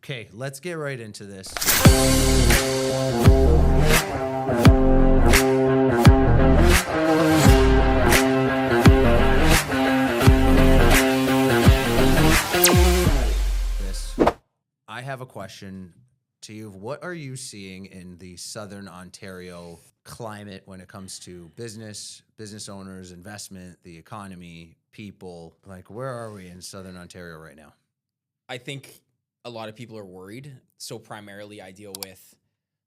Okay, let's get right into this. I have a question to you. What are you seeing in the Southern Ontario climate when it comes to business owners, investment, the economy, people? Like, where are we in Southern Ontario right now? I think a lot of people are worried. So primarily I deal with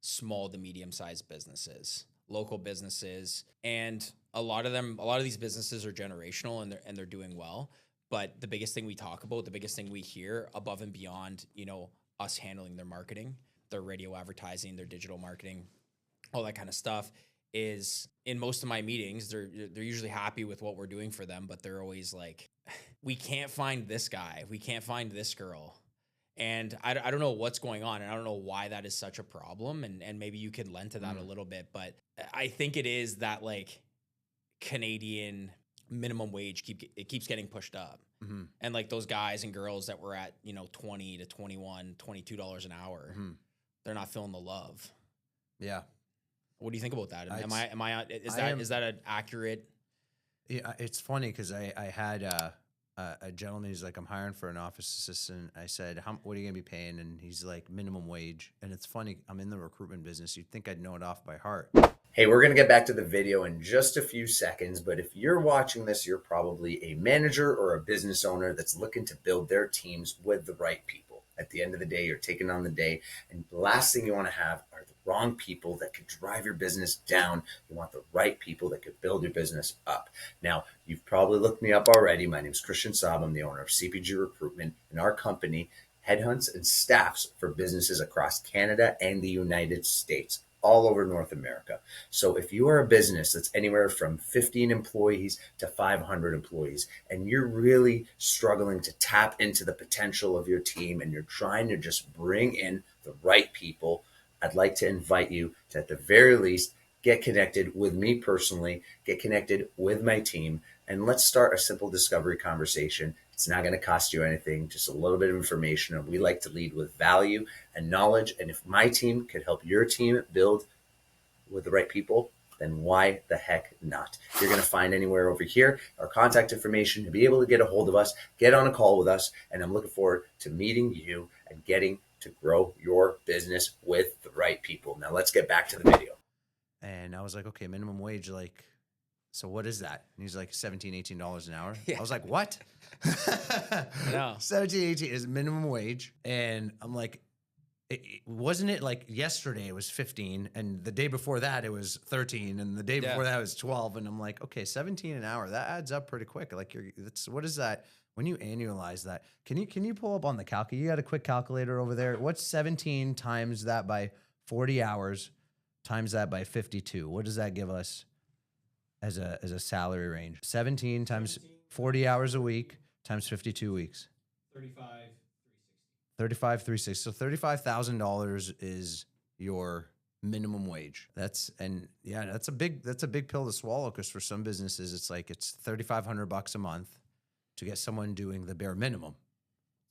small to medium-sized businesses, local businesses, and a lot of these businesses are generational and they're doing well. But the biggest thing we talk about, the biggest thing we hear above and beyond, us handling their marketing, their radio advertising, their digital marketing, all that kind of stuff, is in most of my meetings, they're usually happy with what we're doing for them, but they're always like, we can't find this guy, we can't find this girl. And I don't know what's going on, and I don't know why that is such a problem, and maybe you could lend to that a little bit, but I think it is that like Canadian minimum wage keeps getting pushed up. Mm-hmm. And like those guys and girls that were at, $20 to $21, $22 an hour, they're not feeling the love. Yeah. What do you think about that? Is that an accurate? Yeah, it's funny because I had a gentleman. He's like, I'm hiring for an office assistant. I said, what are you gonna be paying? And he's like, minimum wage. And it's funny, I'm in the recruitment business. You'd think I'd know it off by heart. Hey, we're going to get back to the video in just a few seconds, but if you're watching this, you're probably a manager or a business owner that's looking to build their teams with the right people. At the end of the day, you're taking on the day, and the last thing you want to have are the wrong people that could drive your business down. You want the right people that could build your business up. Now, you've probably looked me up already. My name is Saab. I'm the owner of CPG Recruitment, and our company headhunts and staffs for businesses across Canada and the United States, all over North America. So if you are a business that's anywhere from 15 employees to 500 employees, and you're really struggling to tap into the potential of your team, and you're trying to just bring in the right people, I'd like to invite you to, at the very least, get connected with me personally, get connected with my team, and let's start a simple discovery conversation. It's not going to cost you anything, just a little bit of information. And we like to lead with value and knowledge. And if my team could help your team build with the right people, then why the heck not? You're going to find anywhere over here our contact information to be able to get a hold of us, get on a call with us. And I'm looking forward to meeting you and getting to grow your business with the right people. Now let's get back to the video. And I was like, okay, minimum wage, like, so what is that? And he's like $17, $18 an hour. Yeah. I was like, what? No. 17, 18 is minimum wage. And I'm like, wasn't it like yesterday it was 15, and the day before that it was 13, and the day before that was 12. And I'm like, okay, 17 an hour, that adds up pretty quick. Like what is that? When you annualize that, can you pull up on the calculator? You got a quick calculator over there. What's 17 times that by 40 hours times that by 52? What does that give us as a salary range? 17 times 40 hours a week times 52 weeks. 35,360. So $35,000 is your minimum wage. That's a big pill to swallow, because for some businesses it's $3,500 a month to get someone doing the bare minimum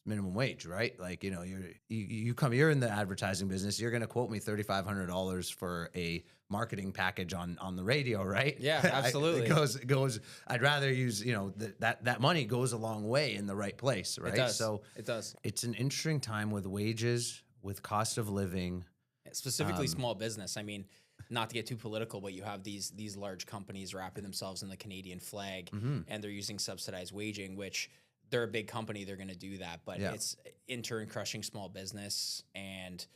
wage, right? Like, you're in the advertising business, you're going to quote me $3,500 for a marketing package on the radio, right? Yeah, absolutely. It goes, I'd rather use, that money goes a long way in the right place, right? It does. So it does. It's an interesting time with wages, with cost of living. Specifically small business. I mean, not to get too political, but you have these large companies wrapping themselves in the Canadian flag, and they're using subsidized waging, which they're a big company, they're going to do that, but it's in turn crushing small business, and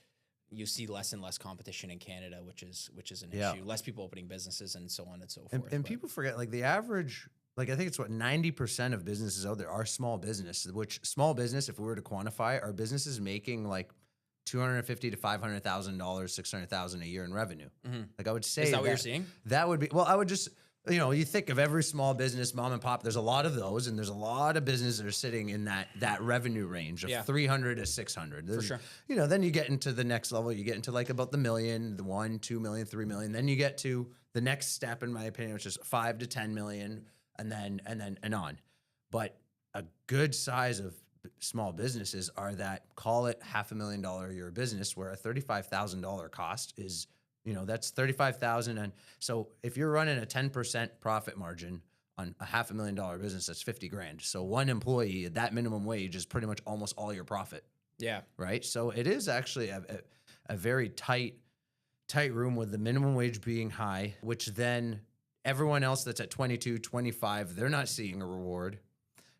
you see less and less competition in Canada, which is an issue. Less people opening businesses and so on and so forth. And people forget, like, the average, like, I think it's 90% of businesses out there are small business, which small business, if we were to quantify, our business is making like $250,000 to $500,000, $600,000 a year in revenue. Like, I would say, is that what you're seeing? That would be, well, I would just, you think of every small business, mom and pop, there's a lot of those, and there's a lot of businesses that are sitting in that revenue range of 300 to 600. For sure. Then you get into the next level, you get into like about the million, the 1, 2 million, 3 million. Then you get to the next step, in my opinion, which is 5 to 10 million, and on. But a good size of small businesses are that, call it $500,000 a year business, where a $35,000 cost is, that's 35,000. And so if you're running a 10% profit margin on a $500,000 business, that's 50 grand. So one employee at that minimum wage is pretty much almost all your profit. Yeah. Right. So it is actually a very tight room, with the minimum wage being high, which then everyone else that's at 22, 25, they're not seeing a reward.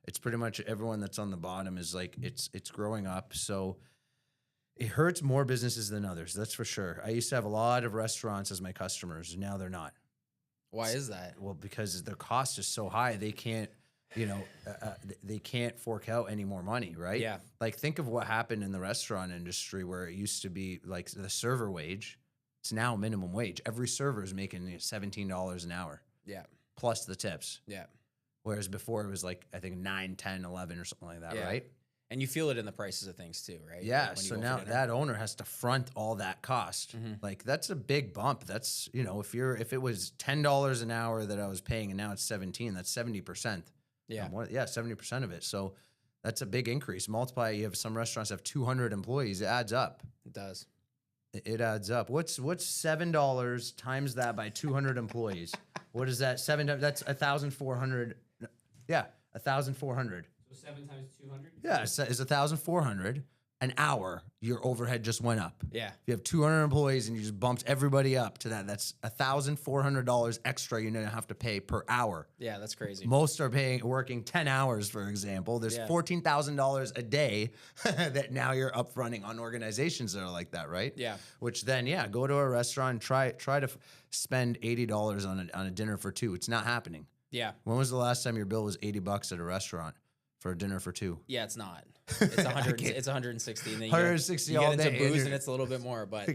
It's pretty much everyone that's on the bottom is like, it's growing up. So it hurts more businesses than others. That's for sure. I used to have a lot of restaurants as my customers. Now they're not. Why is that? Well, because their cost is so high, they can't, they can't fork out any more money, right? Yeah. Like, think of what happened in the restaurant industry, where it used to be like the server wage. It's now minimum wage. Every server is making $17 an hour. Yeah. Plus the tips. Yeah. Whereas before it was like, I think 9, 10, 11 or something like that, Yeah. right? And you feel it in the prices of things too, right? Yeah. Like when you So go for now dinner. that owner has to front all that cost. Like, that's a big bump. That's, if it was $10 an hour that I was paying and now it's 17, that's 70%. Yeah. 70% of it. So that's a big increase. Multiply, you have some restaurants have 200 employees. It adds up. It does. It adds up. What's $7 times that by 200 employees? What is that? That's 1,400. Yeah, 1,400. So 7 times 200? Yeah, it's 1,400 an hour. Your overhead just went up. Yeah. If you have 200 employees and you just bumped everybody up to that, that's $1,400 extra you now have to pay per hour. Yeah, that's crazy. Most are working 10 hours, for example. There's Yeah. $14,000 a day that now you're upfronting on organizations that are like that, right? Yeah. Which then, go to a restaurant, try to spend $80 on a dinner for two. It's not happening. Yeah. When was the last time your bill was $80 at a restaurant for a dinner for two? Yeah, it's not. It's 100. It's 160. And then 160 you all get day, into and booze you're- and it's a little bit more. But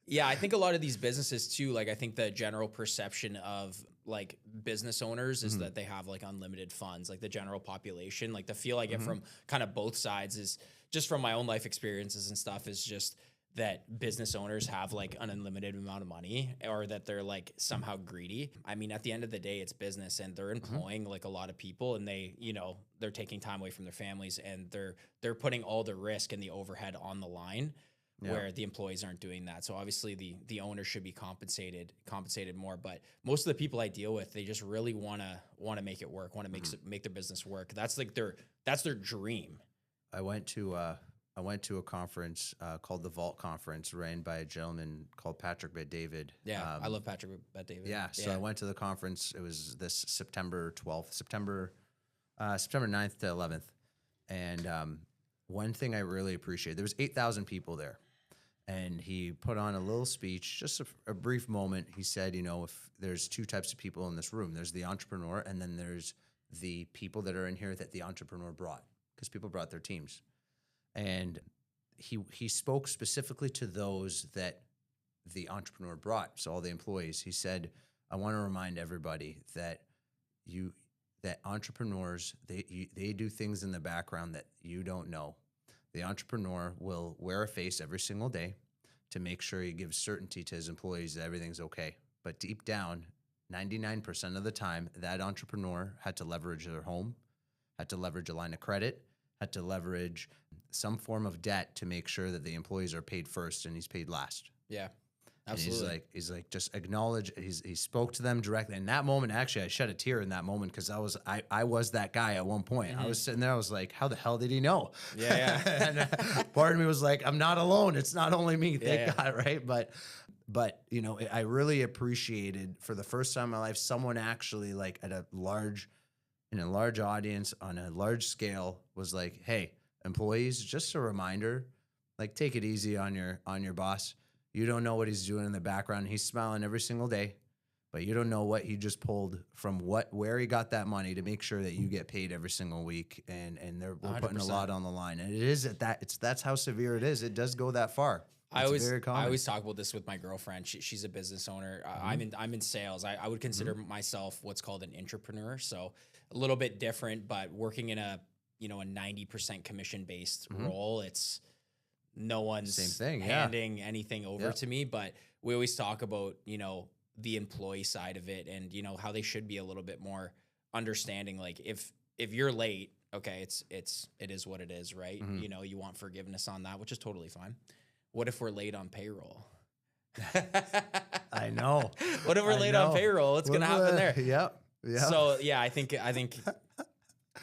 yeah, I think a lot of these businesses too. Like, I think the general perception of like business owners is that they have like unlimited funds. Like the general population, like the feel I get from kind of both sides is just from my own life experiences and stuff, is just that business owners have like an unlimited amount of money, or that they're like somehow greedy. I mean, at the end of the day, it's business, and they're employing like a lot of people, and they, they're taking time away from their families, and they're putting all the risk and the overhead on the line, where the employees aren't doing that. So obviously the owner should be compensated more. But most of the people I deal with, they just really want to make it work, want to make their business work. That's like their dream. I went to a conference called the Vault Conference, ran by a gentleman called Patrick Bet-David. Yeah, I love Patrick Bet-David. Yeah, so I went to the conference. It was this September 9th to 11th. And one thing I really appreciated, there was 8,000 people there. And he put on a little speech, just a brief moment. He said, if there's two types of people in this room, there's the entrepreneur, and then there's the people that are in here that the entrepreneur brought, because people brought their teams. And he spoke specifically to those that the entrepreneur brought, so all the employees. He said, I want to remind everybody that entrepreneurs, they do things in the background that you don't know. The entrepreneur will wear a face every single day to make sure he gives certainty to his employees that everything's okay. But deep down, 99% of the time, that entrepreneur had to leverage their home, had to leverage a line of credit, had to leverage some form of debt to make sure that the employees are paid first and he's paid last. Yeah, And absolutely. he's like, just acknowledge. He spoke to them directly. In that moment, actually, I shed a tear in that moment, because I was that guy at one point. I was sitting there. I was like, how the hell did he know? Yeah. And part of me was like, I'm not alone. It's not only me. Thank God, right? But I really appreciated, for the first time in my life, someone actually, like, in a large audience on a large scale, was like, hey, employees, just a reminder, like, take it easy on your boss. You don't know what he's doing in the background. He's smiling every single day, but you don't know what he just pulled from where he got that money to make sure that you get paid every single week. And we're putting a lot on the line. And it is that's how severe it is. It does go that far. I very common. always talk about this with my girlfriend. She's a business owner. I'm in sales. I would consider myself what's called an entrepreneur. So a little bit different, but working in a 90% commission based role. It's no one's Same thing, handing anything over to me, but we always talk about, the employee side of it, and, how they should be a little bit more understanding. Like, if you're late, okay, it is what it is, right? Mhm. You know, you want forgiveness on that, which is totally fine. What if we're late on payroll? I know. What if we're I late on know. payroll? What's gonna happen there? Yep. Yep. So yeah, I think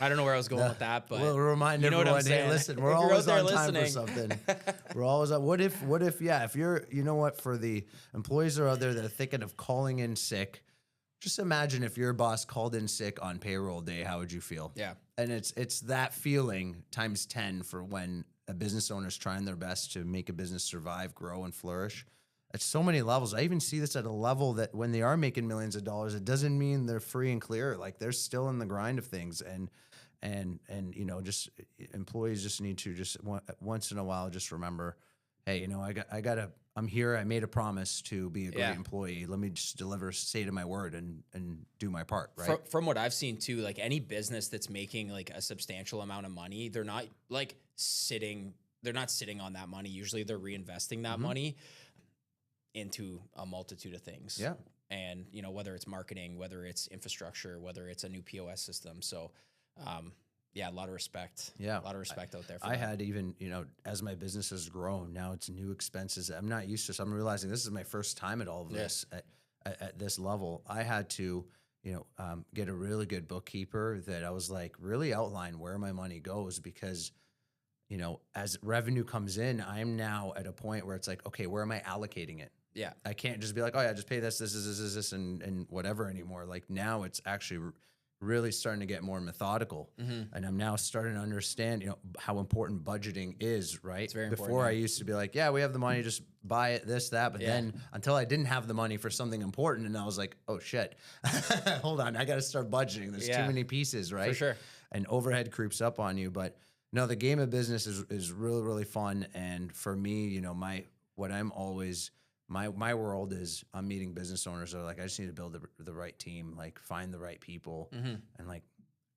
I don't know where I was going with that, but we'll remind you know what I'm everyone, hey, saying. listen, we're If you're always out there on time for listening. something. We're always on. What if, yeah, if you're, you know what, for the employees that are out there that are thinking of calling in sick, just imagine if your boss called in sick on payroll day, how would you feel? Yeah. And it's that feeling times 10 for when a business owner is trying their best to make a business survive, grow, and flourish. At so many levels. I even see this at a level that when they are making millions of dollars, it doesn't mean they're free and clear. Like they're still in the grind of things, and you know, just employees just need to just once in a while just remember, hey, you know, I'm here. I made a promise to be a great employee. Let me just say to my word and do my part. Right. From what I've seen too, like any business that's making like a substantial amount of money, they're not sitting on that money. Usually they're reinvesting that money into a multitude of things. Yeah. And, you know, whether it's marketing, whether it's infrastructure, whether it's a new POS system. So, yeah, a lot of respect. Yeah. A lot of respect out there for I that. had even, you know, as my business has grown, now it's new expenses. I'm not used to, so I'm realizing this is my first time at all of this at this level. I had to, you know, get a really good bookkeeper that I was like really outline where my money goes, because, you know, as revenue comes in, I'm now at a point where it's like, okay, where am I allocating it? Yeah. I can't just be like, oh yeah, just pay this, and whatever anymore. Like now it's actually really starting to get more methodical. And I'm now starting to understand, you know, how important budgeting is, right? It's very Before important, I used to be like, yeah, we have the money, just buy it, this, that. But then until I didn't have the money for something important, and I was like, oh shit, hold on, I got to start budgeting. There's too many pieces, right? For sure. And overhead creeps up on you. But no, the game of business is really, really fun. And for me, you know, my world is I'm meeting business owners that are like, I just need to build the right team, like find the right people and like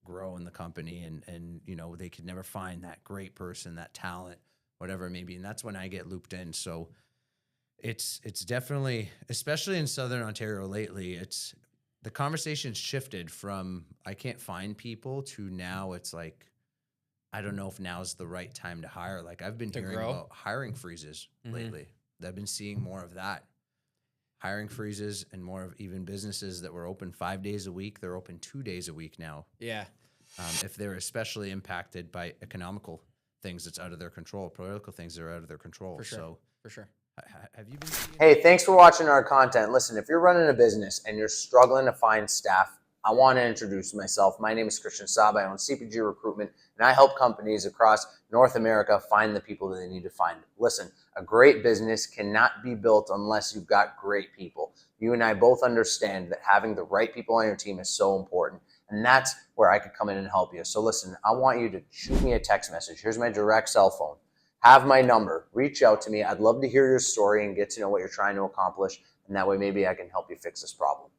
grow in the company. And, you know, they could never find that great person, that talent, whatever it may be. And that's when I get looped in. So it's definitely, especially in Southern Ontario lately, the conversation's shifted from I can't find people to now it's like, I don't know if now's the right time to hire. Like I've been hearing about hiring freezes lately. I've been seeing more of that. Hiring freezes and more of even businesses that were open 5 days a week, they're open 2 days a week now. Yeah. If they're especially impacted by economical things that's out of their control, political things that are out of their control. For sure. So For sure. have you been seeing Hey, thanks for watching our content. Listen, if you're running a business and you're struggling to find staff, I want to introduce myself. My name is Saab. I own CPG Recruitment, and I help companies across North America find the people that they need to find. Listen, a great business cannot be built unless you've got great people. You and I both understand that having the right people on your team is so important, and that's where I could come in and help you. So listen, I want you to shoot me a text message. Here's my direct cell phone. Have my number. Reach out to me. I'd love to hear your story and get to know what you're trying to accomplish, and that way maybe I can help you fix this problem.